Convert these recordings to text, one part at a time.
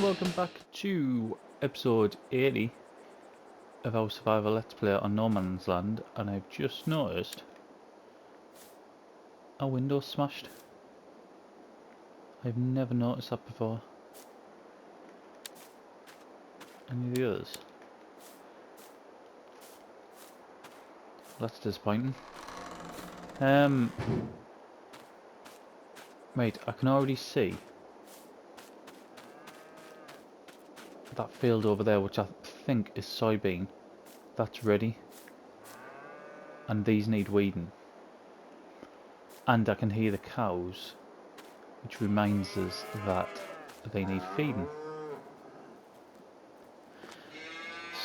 and welcome back to episode 80 of our survival let's play on No Man's Land. And I've just noticed a window smashed. I've never noticed that before. Any of the others? That's disappointing. Right, I can already see that field over there, which I think is soybean. That's ready. And these need weeding. And I can hear the cows, which reminds us that they need feeding.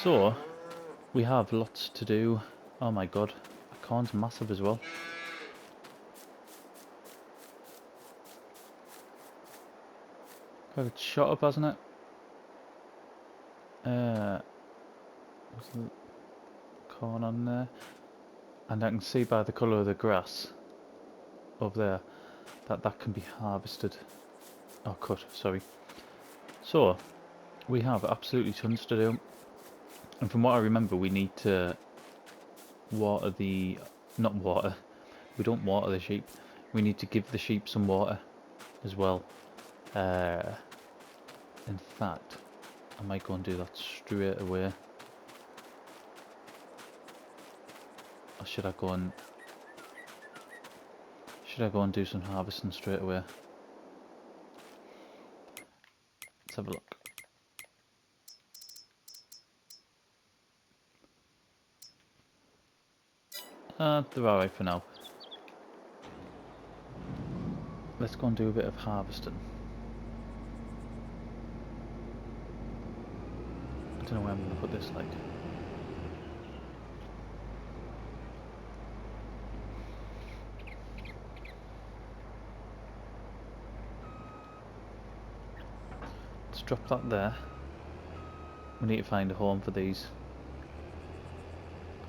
So, we have lots to do. Oh my god, the corn's massive as well. Got it shot up, hasn't it? What's the corn on there? And I can see by the colour of the grass over there that can be harvested. Oh, cut, sorry. So, we have absolutely tons to do. And from what I remember, we need to water the... not water. We don't water the sheep. We need to give the sheep some water as well. In fact, I might go and do that straight away. Or should I go and do some harvesting straight away? Let's have a look. They're alright for now. Let's go and do a bit of harvesting. I don't know where I'm going to put this, like. Let's drop that there. We need to find a home for these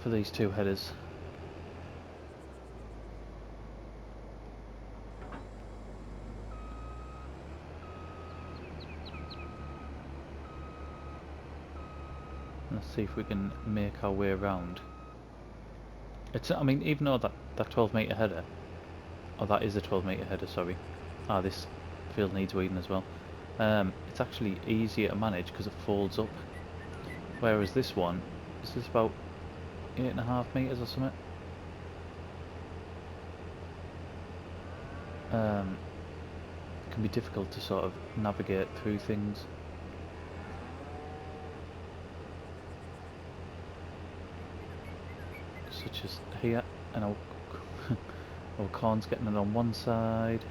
two headers. Let's see if we can make our way around. It's, I mean, even though that 12-metre header, oh, that is a 12-metre header, sorry. Ah, this field needs weeding as well. It's actually easier to manage because it folds up. Whereas this one, is this about 8.5 metres or something? It can be difficult to sort of navigate through things. Such as here, and our corn's getting it on one side.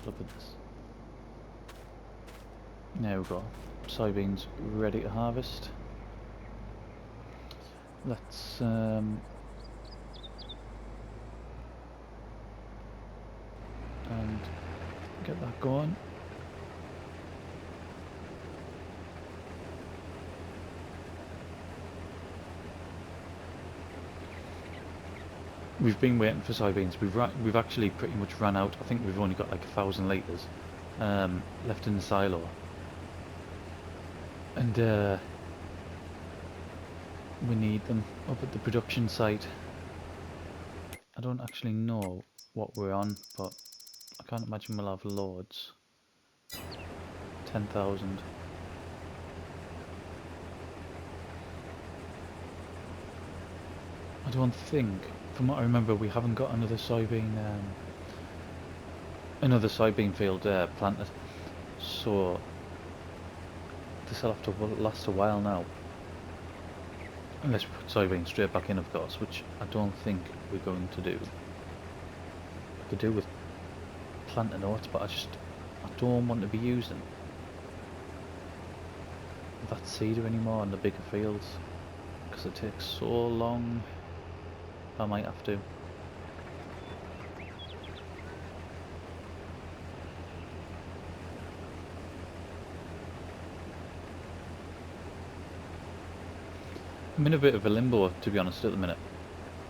Look at this. There we go. Soybeans ready to harvest. Let's and get that going. We've been waiting for soybeans. We've actually pretty much run out. I think we've only got like 1,000 litres left in the silo, and we need them up at the production site. I don't actually know what we're on, but I can't imagine we'll have loads. 10,000. I don't think, from what I remember, we haven't got another soybean field planted, so this will have to last a while now, unless we put soybeans straight back in, of course, which I don't think we're going to do. I could do with planting oats, but I don't want to be using that seeder anymore in the bigger fields because it takes so long. I might have to. I'm in a bit of a limbo, to be honest, at the minute.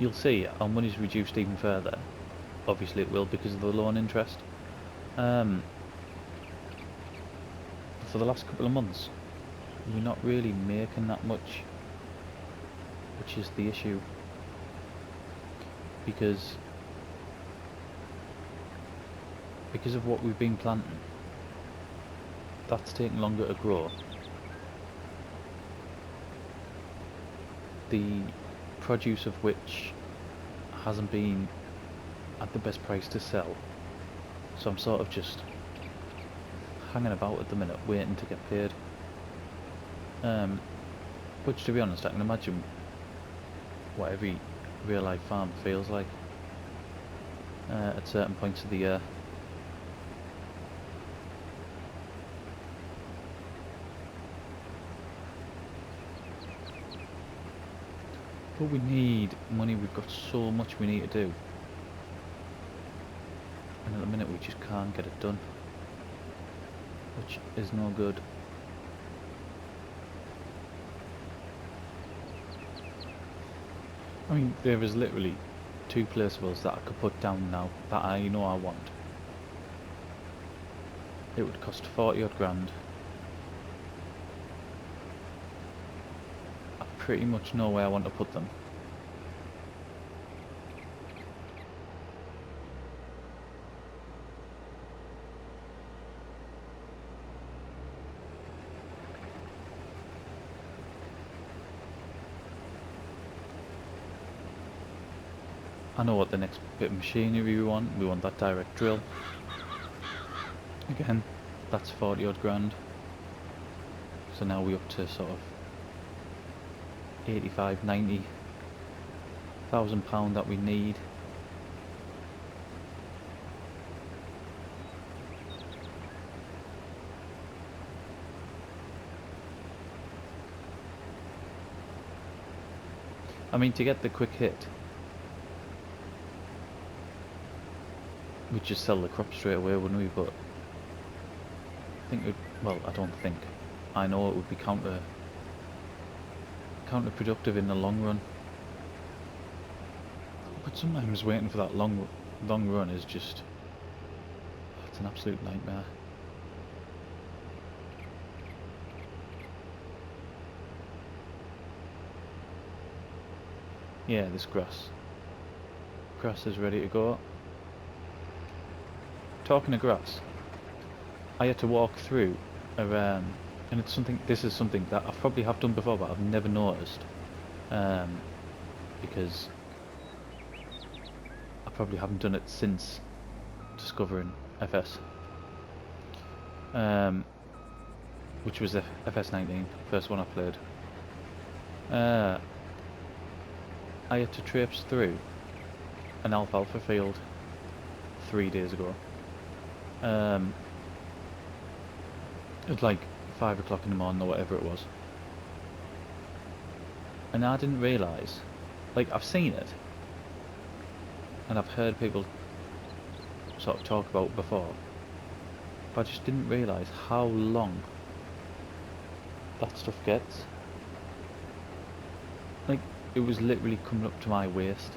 You'll see our money's reduced even further. Obviously it will because of the loan interest. For the last couple of months, we're not really making that much, which is the issue. Because of what we've been planting, that's taking longer to grow. The produce of which hasn't been at the best price to sell. So I'm sort of just hanging about at the minute, waiting to get paid. Which, to be honest, I can imagine what every real life farm feels like at certain points of the year. But we need money, we've got so much we need to do. And at the minute we just can't get it done. Which is no good. I mean, there is literally 2 placeables that I could put down now that I know I want. It would cost 40 odd grand. I pretty much know where I want to put them. I know what the next bit of machinery we want. We want that direct drill. Again, that's 40 odd grand. So now we're up to sort of 85, 90,000 pound that we need. I mean, to get the quick hit, we'd just sell the crop straight away, wouldn't we? But I think I don't think. I know it would be counterproductive in the long run. But sometimes waiting for that long run is just, it's an absolute nightmare. Yeah, this grass is ready to go. Talking of grass, I had to walk through and this is something that I probably have done before, but I've never noticed, because I probably haven't done it since discovering FS, which was the FS19, first one I played. I had to traipse through an alfalfa field 3 days ago. It was like 5 o'clock in the morning or whatever it was. And I didn't realise, like, I've seen it, and I've heard people sort of talk about it before, but I just didn't realise how long that stuff gets. Like, it was literally coming up to my waist,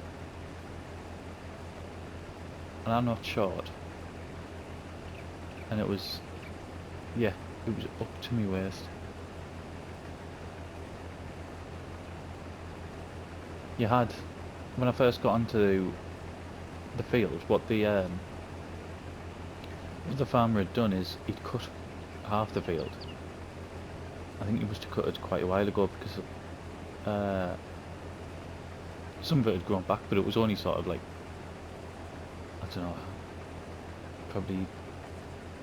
and I'm not short, and it was, yeah, it was up to my waist. You had, when I first got onto the field, what the farmer had done is he'd cut half the field. I think he must have cut it quite a while ago, because some of it had grown back, but it was only sort of like, I don't know, probably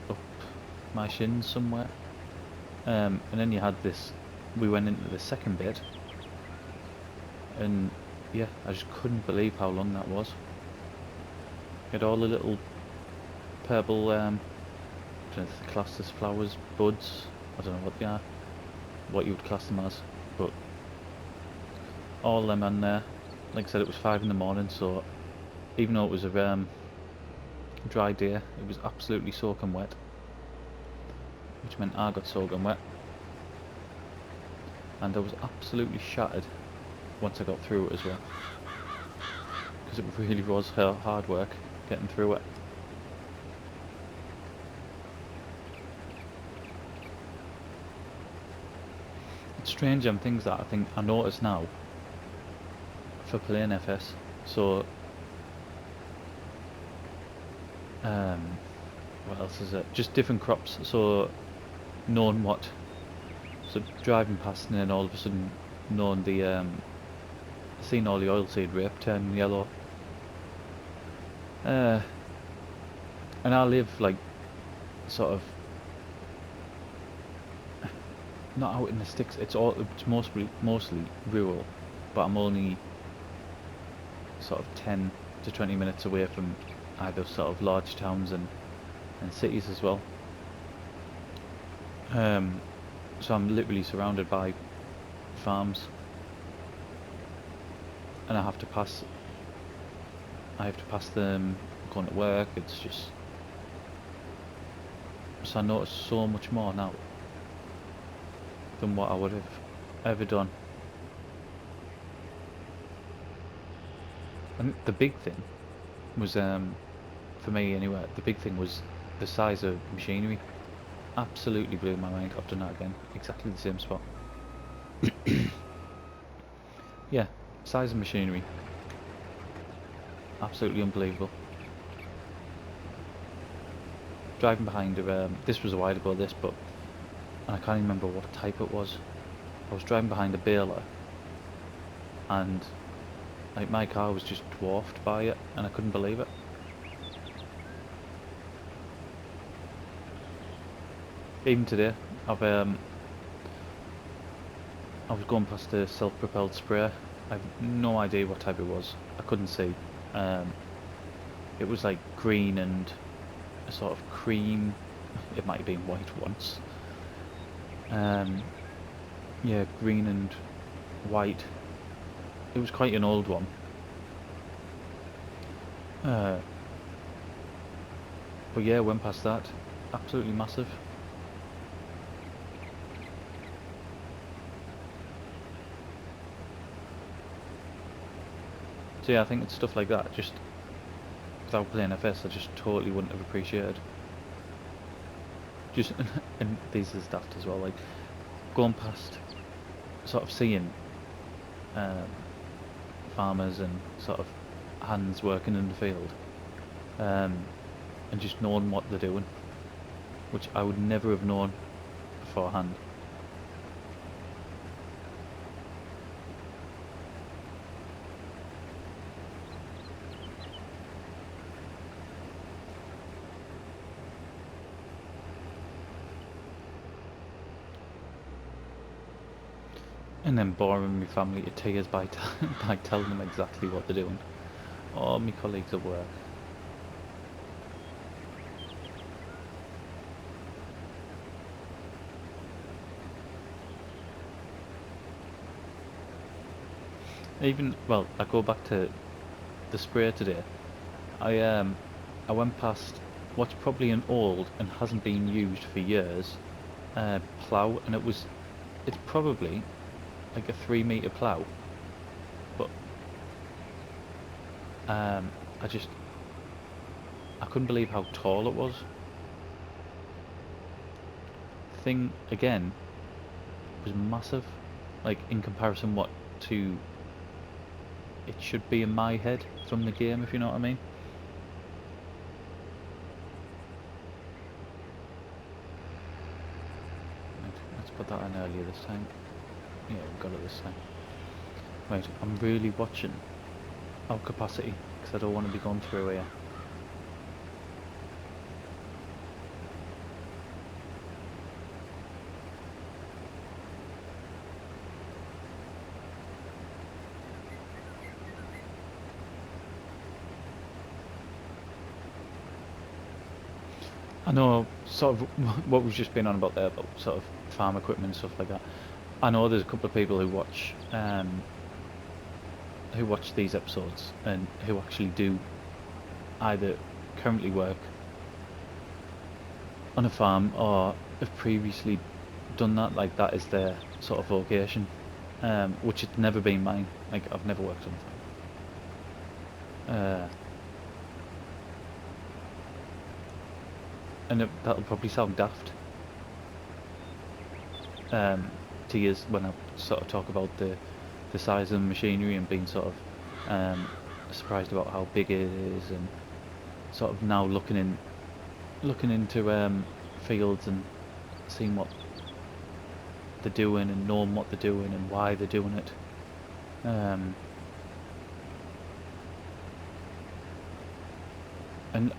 up my shins somewhere. And then you had this, we went into the second bit, and yeah, I just couldn't believe how long that was. You had all the little purple, I don't know if they class as flowers, buds, I don't know what they are, what you would class them as, but all them on there. Like I said, it was 5 in the morning, so even though it was a dry day, it was absolutely soaking wet, which meant I got soaking wet, and I was absolutely shattered once I got through it as well, because it really was hard work getting through it. strange things that I think I notice now for playing FS. So, what else is it? Just different crops. So, knowing what. So driving past and then all of a sudden knowing seeing all the oilseed rape turning yellow. And I live like sort of not out in the sticks. It's mostly rural, but I'm only sort of 10 to 20 minutes away from either sort of large towns and cities as well. So I'm literally surrounded by farms, and I have to pass them going to work. It's just, so I notice so much more now than what I would have ever done. And the big thing was, for me anyway, the big thing was the size of machinery. Absolutely blew my mind. I've done that again, exactly the same spot. Yeah, size of machinery, absolutely unbelievable. Driving behind this was a while ago, and I can't even remember what type it was. I was driving behind a baler, and like my car was just dwarfed by it, and I couldn't believe it. Even today, I was going past a self-propelled sprayer. I have no idea what type it was. I couldn't see. It was like green and a sort of cream. It might have been white once. Yeah, green and white. It was quite an old one. But yeah, went past that. Absolutely massive. So yeah, I think it's stuff like that. Just without playing FS, I just totally wouldn't have appreciated. Just and these are daft as well. Like going past, sort of seeing farmers and sort of hands working in the field, and just knowing what they're doing, which I would never have known beforehand. And then boring my family to tears by by telling them exactly what they're doing. Or my colleagues at work. Even, well, I go back to the sprayer today. I went past what's probably an old and hasn't been used for years plough, and it's probably like a 3 metre plough, but I couldn't believe how tall it was. The thing again was massive, like in comparison what to it should be in my head from the game, if you know what I mean. Right, let's put that in earlier this time. Yeah, we got it this time. Right, I'm really watching our capacity because I don't want to be going through here. I know sort of what we've just been on about there, about sort of farm equipment and stuff like that. I know there's a couple of people who watch these episodes and who actually do either currently work on a farm or have previously done that, like that is their sort of vocation, which has never been mine. Like I've never worked on a farm. And that'll probably sound daft. tears when I sort of talk about the size of the machinery and being sort of surprised about how big it is, and sort of now looking into fields and seeing what they're doing and knowing what they're doing and why they're doing it. And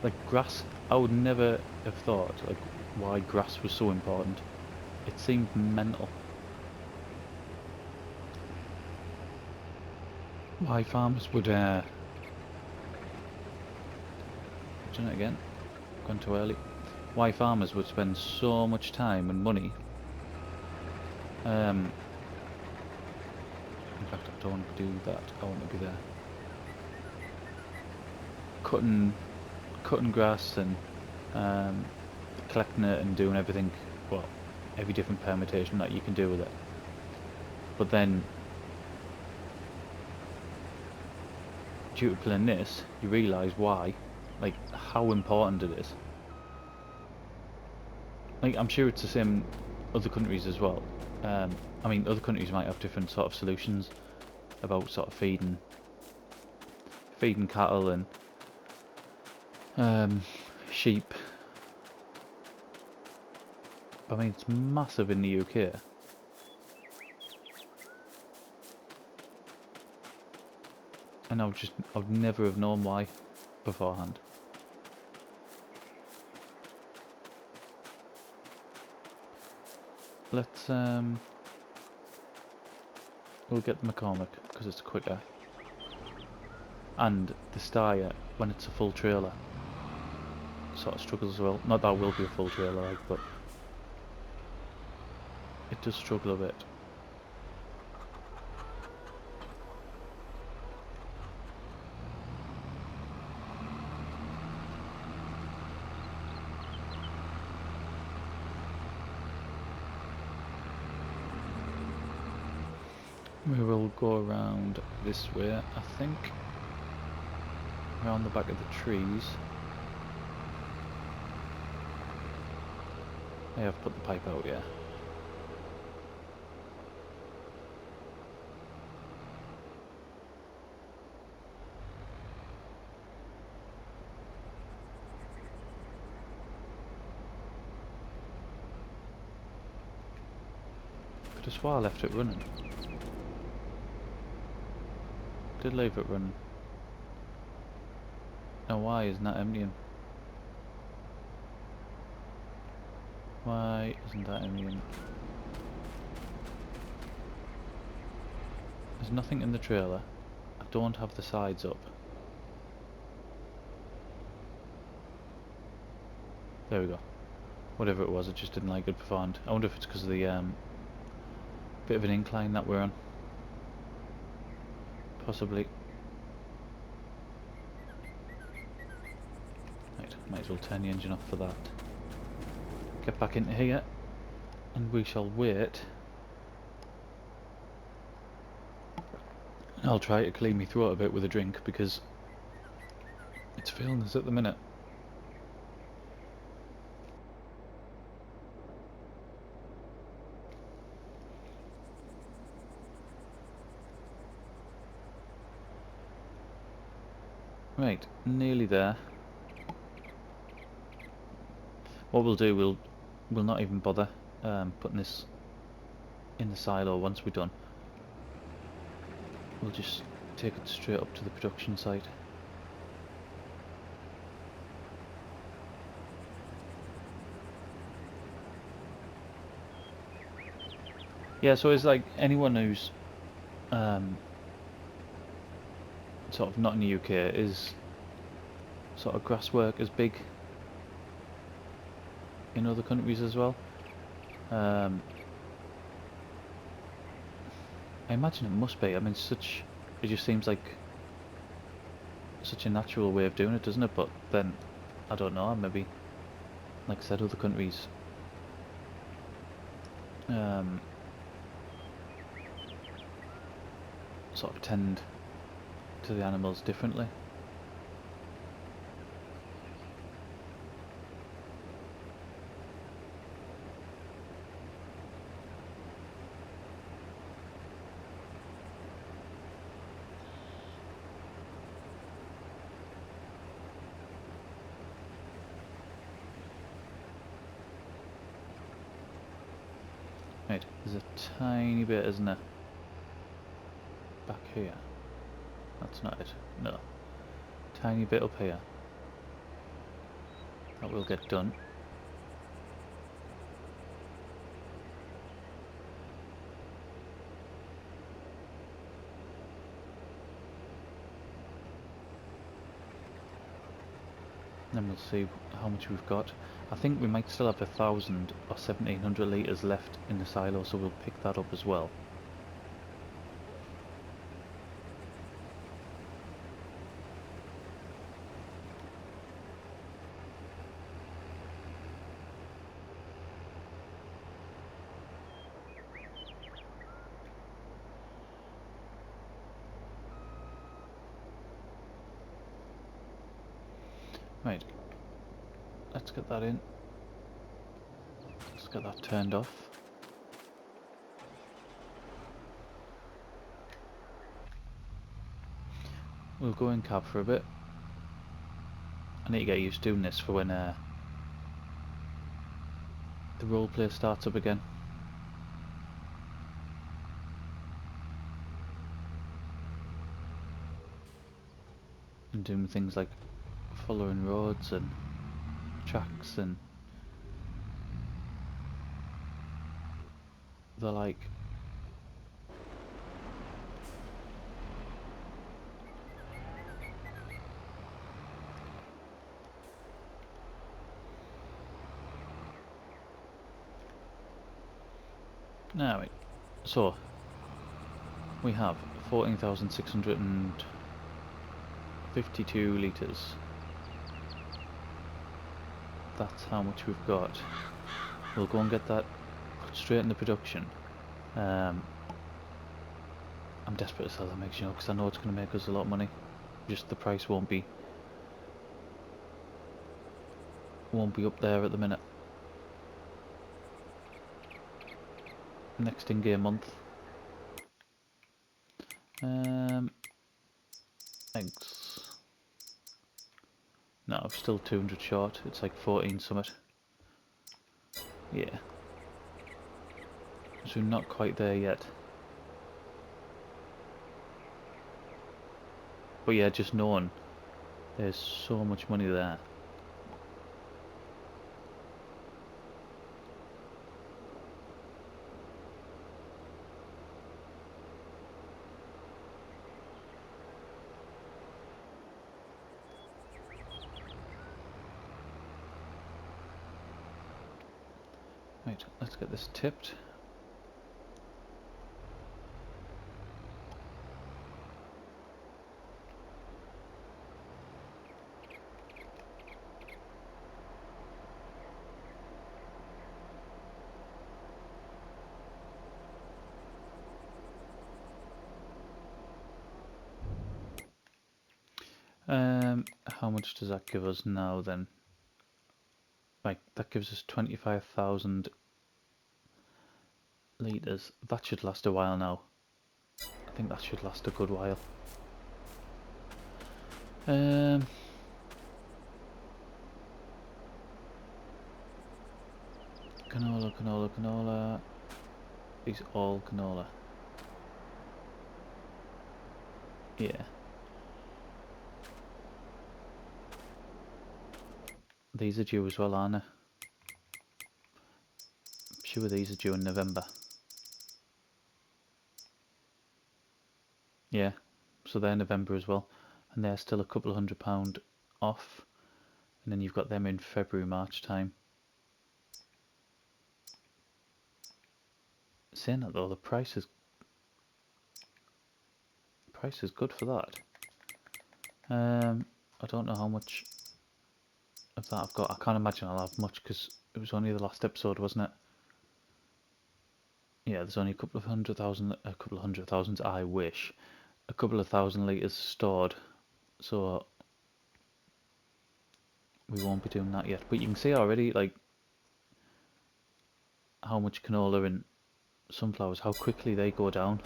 like grass, I would never have thought like why grass was so important. It seemed mental. Why farmers would done it again, gone too early. Why farmers would spend so much time and money. In fact, I don't want to do that. I want to be there, cutting grass and collecting it and doing everything. Well, every different permutation that you can do with it. But then, due to playing this, you realise why, like how important it is. Like, I'm sure it's the same in other countries as well. I mean, other countries might have different sort of solutions about sort of feeding cattle and sheep. I mean, it's massive in the UK. And I'd never have known why beforehand. Let's we'll get the McCormick because it's quicker, and the Steyr when it's a full trailer sort of struggles as well. Not that it will be a full trailer, like, but it does struggle a bit. We will go around this way, I think. Around the back of the trees. I have put the pipe out, yeah. Could have swore I left it running. Did leave it running. Now why isn't that emptying? Why isn't that emptying? There's nothing in the trailer. I don't have the sides up. There we go. Whatever it was, it just didn't like it performed. I wonder if it's because of the bit of an incline that we're on. Possibly. Right, might as well turn the engine off for that. Get back into here, and we shall wait. I'll try to clean my throat a bit with a drink because it's failing us at the minute. Right, nearly there. What we'll do, we'll not even bother putting this in the silo once we're done. We'll just take it straight up to the production site. Yeah, so it's like anyone who's sort of not in the UK, is sort of grass work as big in other countries as well? I imagine it must be. I mean, it just seems like such a natural way of doing it, doesn't it? But then, I don't know, maybe, like I said, other countries sort of tend to the animals differently. Right, there's a tiny bit, isn't there? Back here. That's not it. No. Tiny bit up here. That will get done. Then we'll see how much we've got. I think we might still have 1,000 or 1,700 litres left in the silo, so we'll pick that up as well. Right, let's get that in. Let's get that turned off. We'll go in cab for a bit. I need to get used to doing this for when the roleplay starts up again. And doing things like following roads and tracks and the like. Now, wait. So we have 14,652 litres. That's how much we've got. We'll go and get that put straight into production. I'm desperate to sell that mix, you know, because I know it's going to make us a lot of money. Just the price won't be up there at the minute. Next in-game month. Eggs. No, I'm still 200 short. It's like 14 summit. Yeah. So not quite there yet. But yeah, just knowing there's so much money there. Right, let's get this tipped. How much does that give us now then? Right, that gives us 25,000 litres. That should last a while now. I think that should last a good while. Canola, canola, canola. These all canola. Yeah. These are due as well, aren't they? I'm sure these are due in November. Yeah, so they're November as well. And they're still a couple of £100 off. And then you've got them in February, March time. Saying that though, the price is good for that. I don't know how much of that I've got. I can't imagine I'll have much because it was only the last episode, wasn't it? Yeah, there's only a couple of hundred thousand, I wish. A couple of thousand litres stored, so we won't be doing that yet. But you can see already, like, how much canola and sunflowers, how quickly they go down.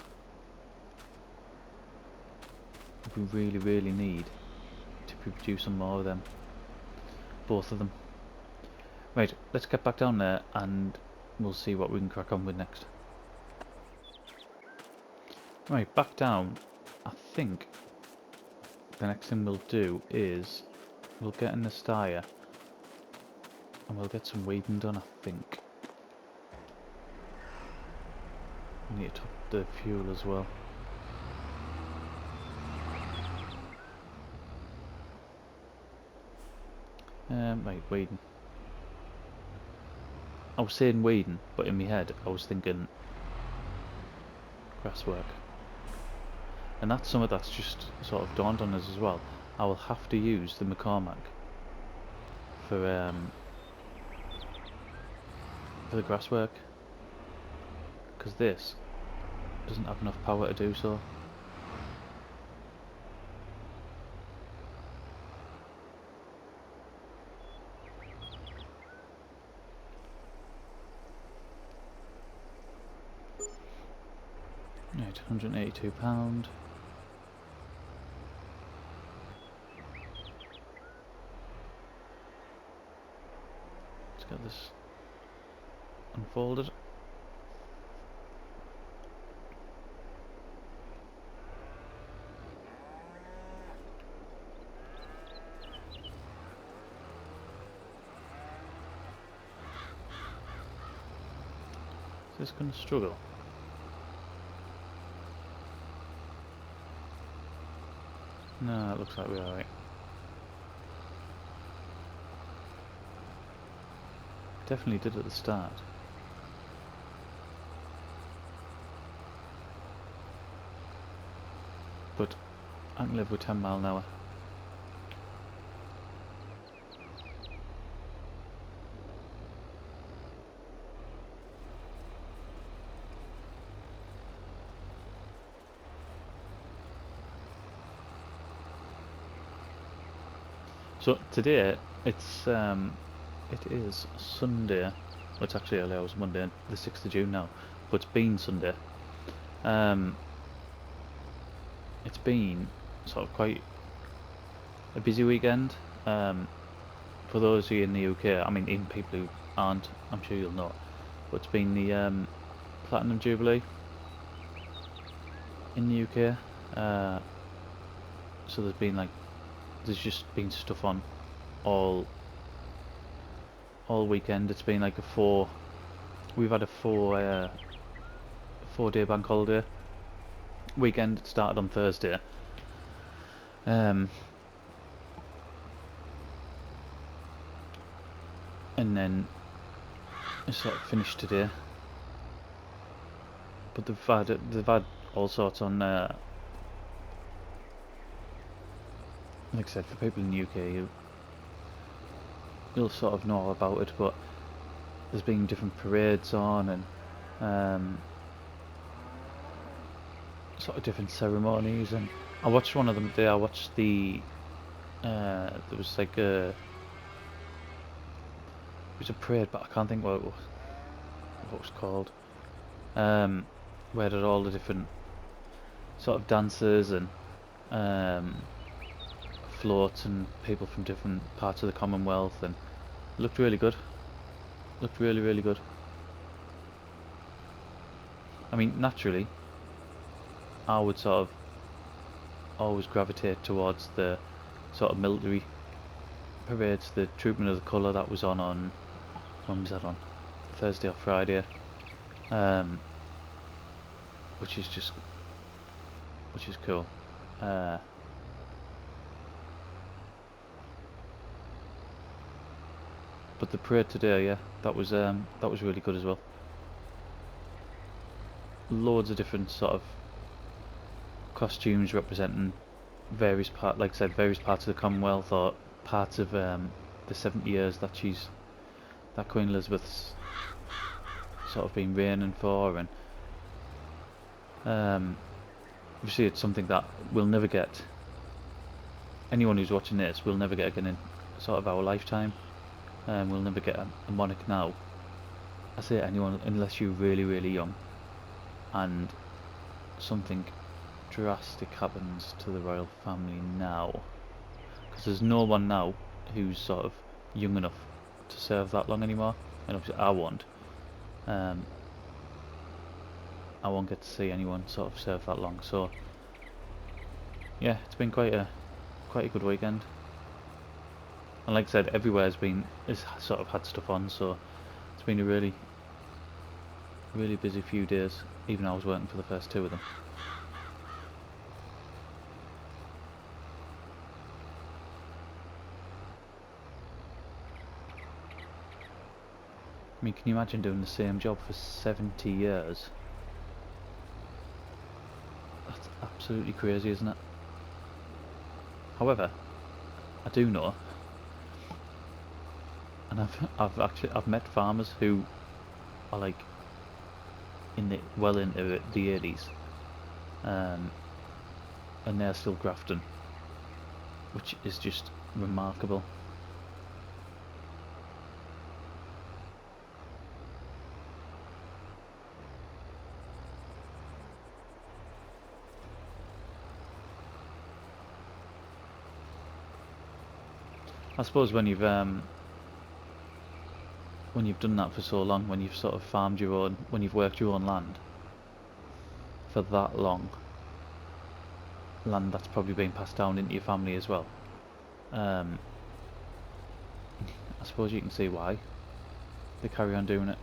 We really, really need to be producing more of them. Both of them. Right, let's get back down there and we'll see what we can crack on with next. Right, back down. I think the next thing we'll do is we'll get in the stire and we'll get some weeding done, I think. We need to top the fuel as well. Right, weeding. I was saying weeding, but in my head I was thinking grass work. And that's something that's just sort of dawned on us as well. I will have to use the McCormack for the grass work, because this doesn't have enough power to do so. Right, £182. Let's get this unfolded. Is this going to struggle? No, it looks like we're alright. Definitely did at the start. But I can live with 10 mile an hour. So today it is Sunday. Well, it's actually early hours Monday, the 6th of June now, but it's been Sunday. It's been sort of quite a busy weekend. For those of you in the UK, I mean, even people who aren't, I'm sure you'll know, but it's been the Platinum Jubilee in the UK. So there's just been stuff on all weekend. It's been like we've had a 4-day bank holiday weekend. It started on Thursday. And then it sort of finished today. But they've had all sorts on. Like I said, for people in the UK, you'll sort of know all about it. But there's been different parades on and sort of different ceremonies. And I watched one of them today. I watched there was like it was a parade, but I can't think what it was called. Where there are all the different sort of dancers and floats and people from different parts of the Commonwealth, and it looked really good. Looked really, really good. I mean, naturally, I would sort of always gravitate towards the sort of military parades, the Trooping of the Colour that was on when was that on? Thursday or Friday, which is cool. But the parade today, yeah, that was really good as well. Loads of different sort of costumes representing various like I said, various parts of the Commonwealth or parts of the 70 years that Queen Elizabeth's sort of been reigning for, and obviously it's something that we'll never get. Anyone who's watching this will never get again in sort of our lifetime. We'll never get a monarch now. I say anyone unless you're really, really young and something drastic happens to the royal family now, because there's no one now who's sort of young enough to serve that long anymore, and obviously I won't. I won't get to see anyone sort of serve that long. So yeah, it's been quite a good weekend. And like I said, everywhere's sort of had stuff on, so it's been a really busy few days, even though I was working for the first two of them. I mean, can you imagine doing the same job for 70 years? That's absolutely crazy, isn't it? However, I do know, and I've met farmers who are like well into the 80s, and they're still grafting, which is just remarkable. I suppose when you've done that for so long, when you've sort of when you've worked your own land for that long, land that's probably been passed down into your family as well, I suppose you can see why they carry on doing it.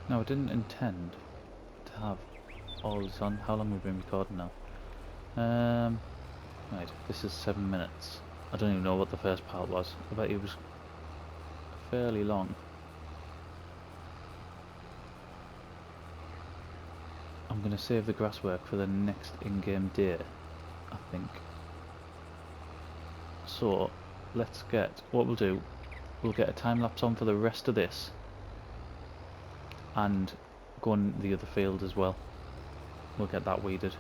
No, I didn't intend to have all this on. How long have we been recording now? Right, this is 7 minutes. I don't even know what the first part was. I bet it was fairly long. I'm going to save the grass work for the next in-game day, I think. So, let's what we'll do, we'll get a time-lapse on for the rest of this, and go on the other field as well. We'll get that weeded,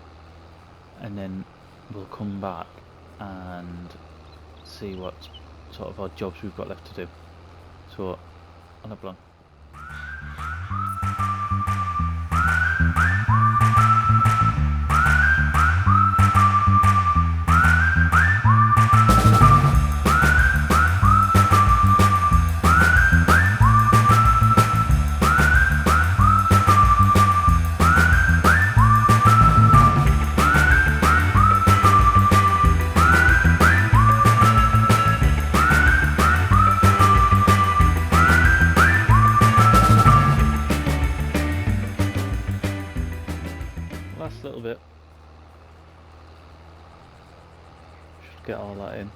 and then we'll come back and see what sort of odd jobs we've got left to do. So, on a plan. Last little bit. Should get all that in.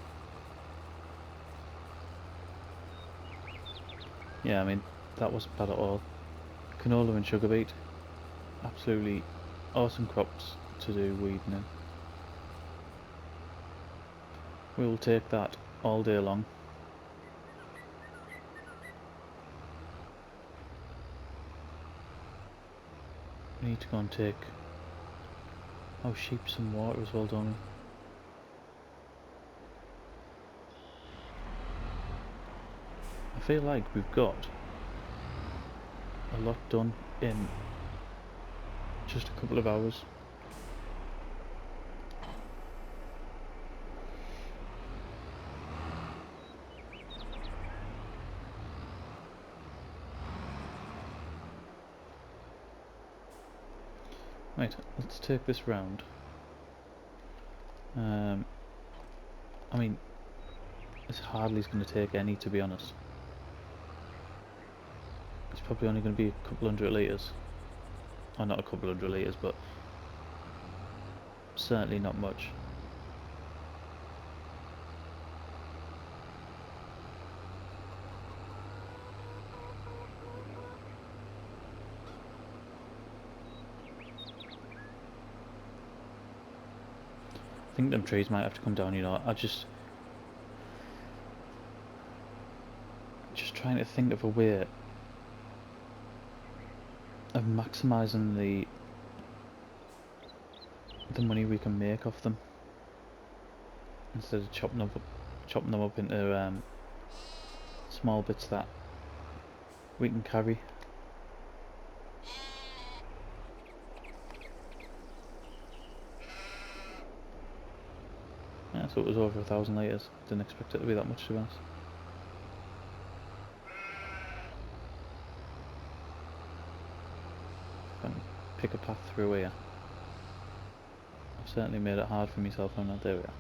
Yeah, I mean, that wasn't bad at all. Canola and sugar beet. Absolutely awesome crops to do weeding in. We'll take that all day long. We need to go and take our sheep some water as well, don't we? I feel like we've got a lot done in just a couple of hours. Right, let's take this round. I mean, this hardly is going to take any, to be honest. It's probably only going to be a couple hundred litres. Or not a couple hundred litres, but certainly not much. I think them trees might have to come down, you know. Just trying to think of a way of maximising the money we can make off them, instead of chopping them up into small bits that we can carry. Yeah, so it was over 1,000 litres. Didn't expect it to be that much, to be honest. Can pick a path through here. I've certainly made it hard for myself. I'm not there. We are.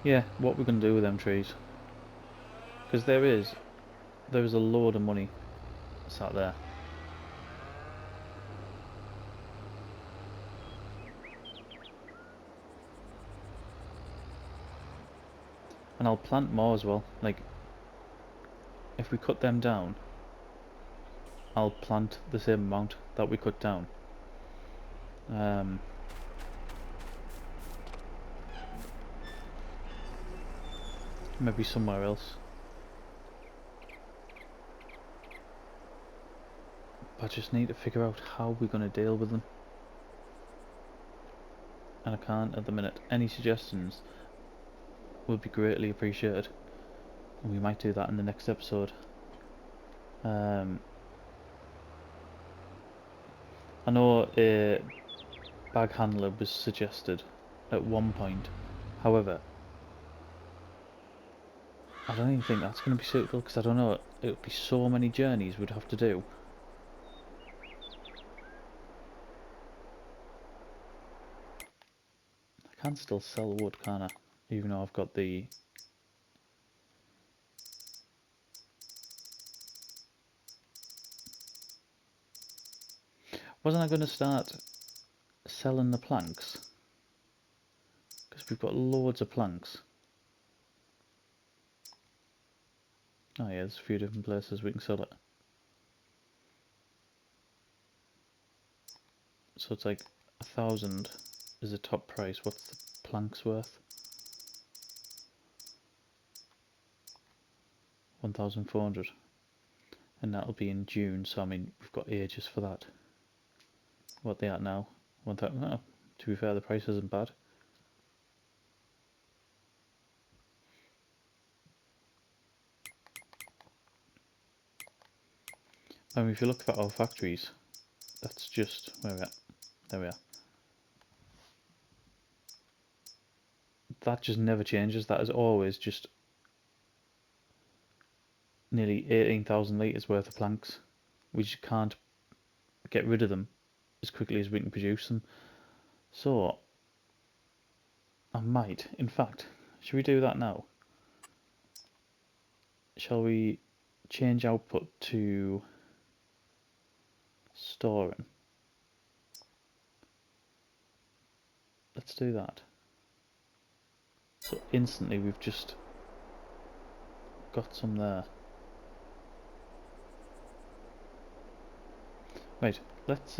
Yeah, what we're going to do with them trees. Because there is a load of money sat there. And I'll plant more as well. Like, if we cut them down, I'll plant the same amount that we cut down. Maybe somewhere else. But I just need to figure out how we're going to deal with them. And I can't at the minute. Any suggestions would be greatly appreciated. And we might do that in the next episode. I know a bag handler was suggested at one point. However, I don't even think that's going to be suitable because I don't know, it would be so many journeys we'd have to do. I can still sell wood, can't I? Even though I've got the... Wasn't I going to start selling the planks? Because we've got loads of planks. Oh yeah, there's a few different places we can sell it. So it's like 1,000 is the top price. What's the planks worth? 1,400. And that'll be in June, so I mean, we've got ages for that. What they are now? 1,000. Oh, to be fair, the price isn't bad. I mean, if you look at our factories, that's just where we're at. There we are. That just never changes. That is always just nearly 18,000 litres worth of planks. We just can't get rid of them as quickly as we can produce them. So, I might, in fact, should we do that now? Shall we change output to storing? Let's do that. So instantly we've just got some there. Right, let's is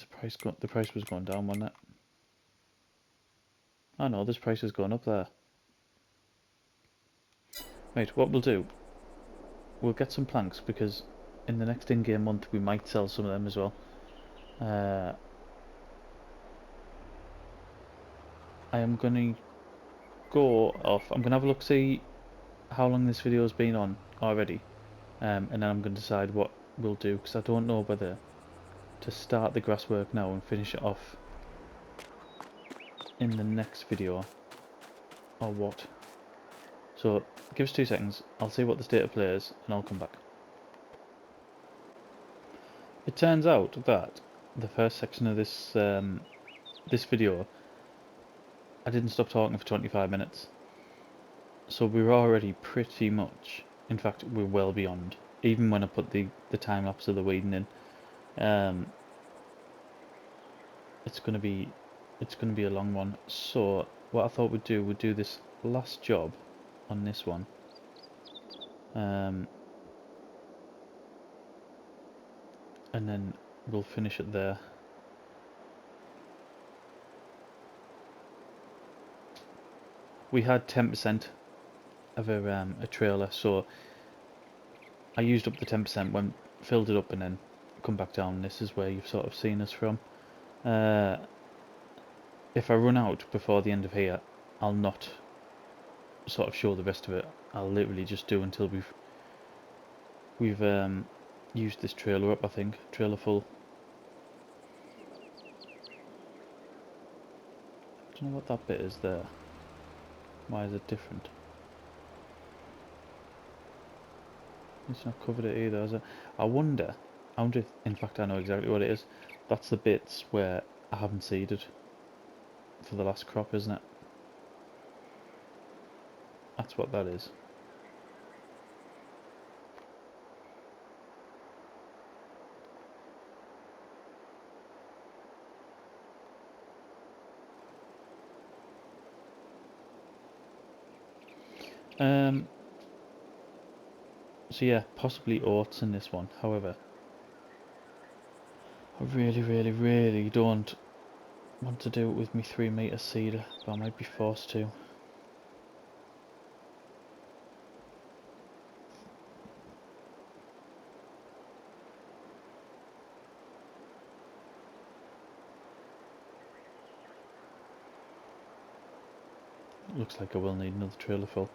the price going? The price was going down, wasn't it? Oh no, this price is going up there. Right, what we'll do, we'll get some planks because in the next in-game month we might sell some of them as well. I am going to go off. I'm going to have a look, see how long this video has been on already, and then I'm going to decide what we'll do because I don't know whether to start the grass work now and finish it off in the next video or what. So give us 2 seconds, I'll see what the state of play is and I'll come back. It turns out that the first section of this this video I didn't stop talking for 25 minutes, so we were already pretty much, in fact we're well beyond, even when I put the time lapse of the weeding in. It's gonna be a long one, so what I thought we'd do this last job on this one, and then we'll finish it there. we had 10% of a trailer, so I used up the 10%, when filled it up, and then come back down. This is where you've sort of seen us from. If I run out before the end of here, I'll not sort of show the rest of it. I'll literally just do until we've used this trailer up. I think trailer full. Do you know what that bit is there? Why is it different? It's not covered it either, is it? I wonder if, in fact I know exactly what it is. That's the bits where I haven't seeded for the last crop, isn't it? That's what that is. So yeah, possibly oats in this one. However, I really don't want to do it with my 3 metre seeder, but I might be forced to. Looks like I will need another trailer full.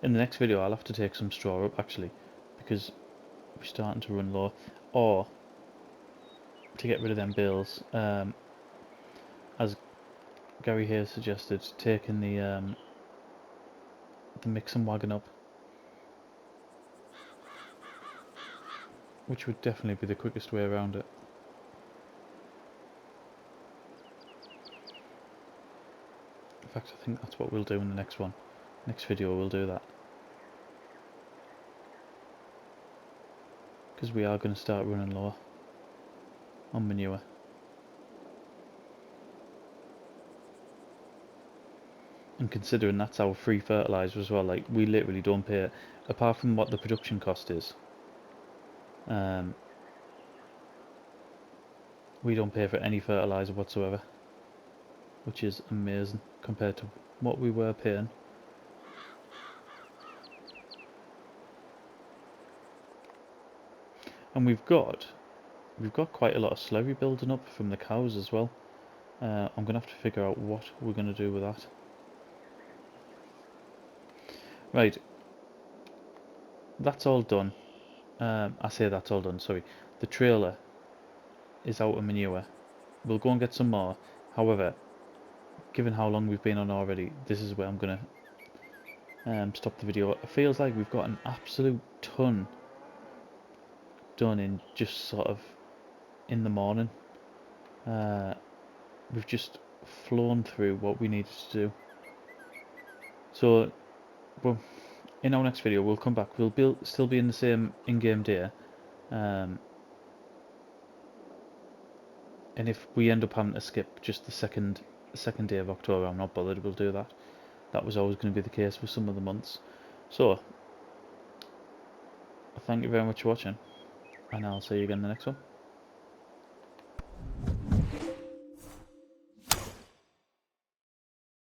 In the next video I'll have to take some straw up actually, because we're starting to run low. Or, to get rid of them bales, as Gary here suggested, taking the mixing wagon up, which would definitely be the quickest way around it. In fact, I think that's what we'll do in the next one. Next video we'll do that. Because we are going to start running low on manure. And considering that's our free fertiliser as well, like, we literally don't pay, apart from what the production cost is, we don't pay for any fertiliser whatsoever, which is amazing compared to what we were paying. And we've got quite a lot of slurry building up from the cows as well. I'm going to have to figure out what we're going to do with that. Right, that's all done. I say that's all done, sorry. The trailer is out of manure. We'll go and get some more. However, given how long we've been on already, this is where I'm going to stop the video. It feels like we've got an absolute ton done in just sort of in the morning. We've just flown through what we needed to do. So, well, in our next video we'll come back. We'll still be in the same in-game day, and if we end up having to skip just the second day of October, I'm not bothered. We'll do that. That was always going to be the case for some of the months. So, thank you very much for watching, and I'll see you again in the next one.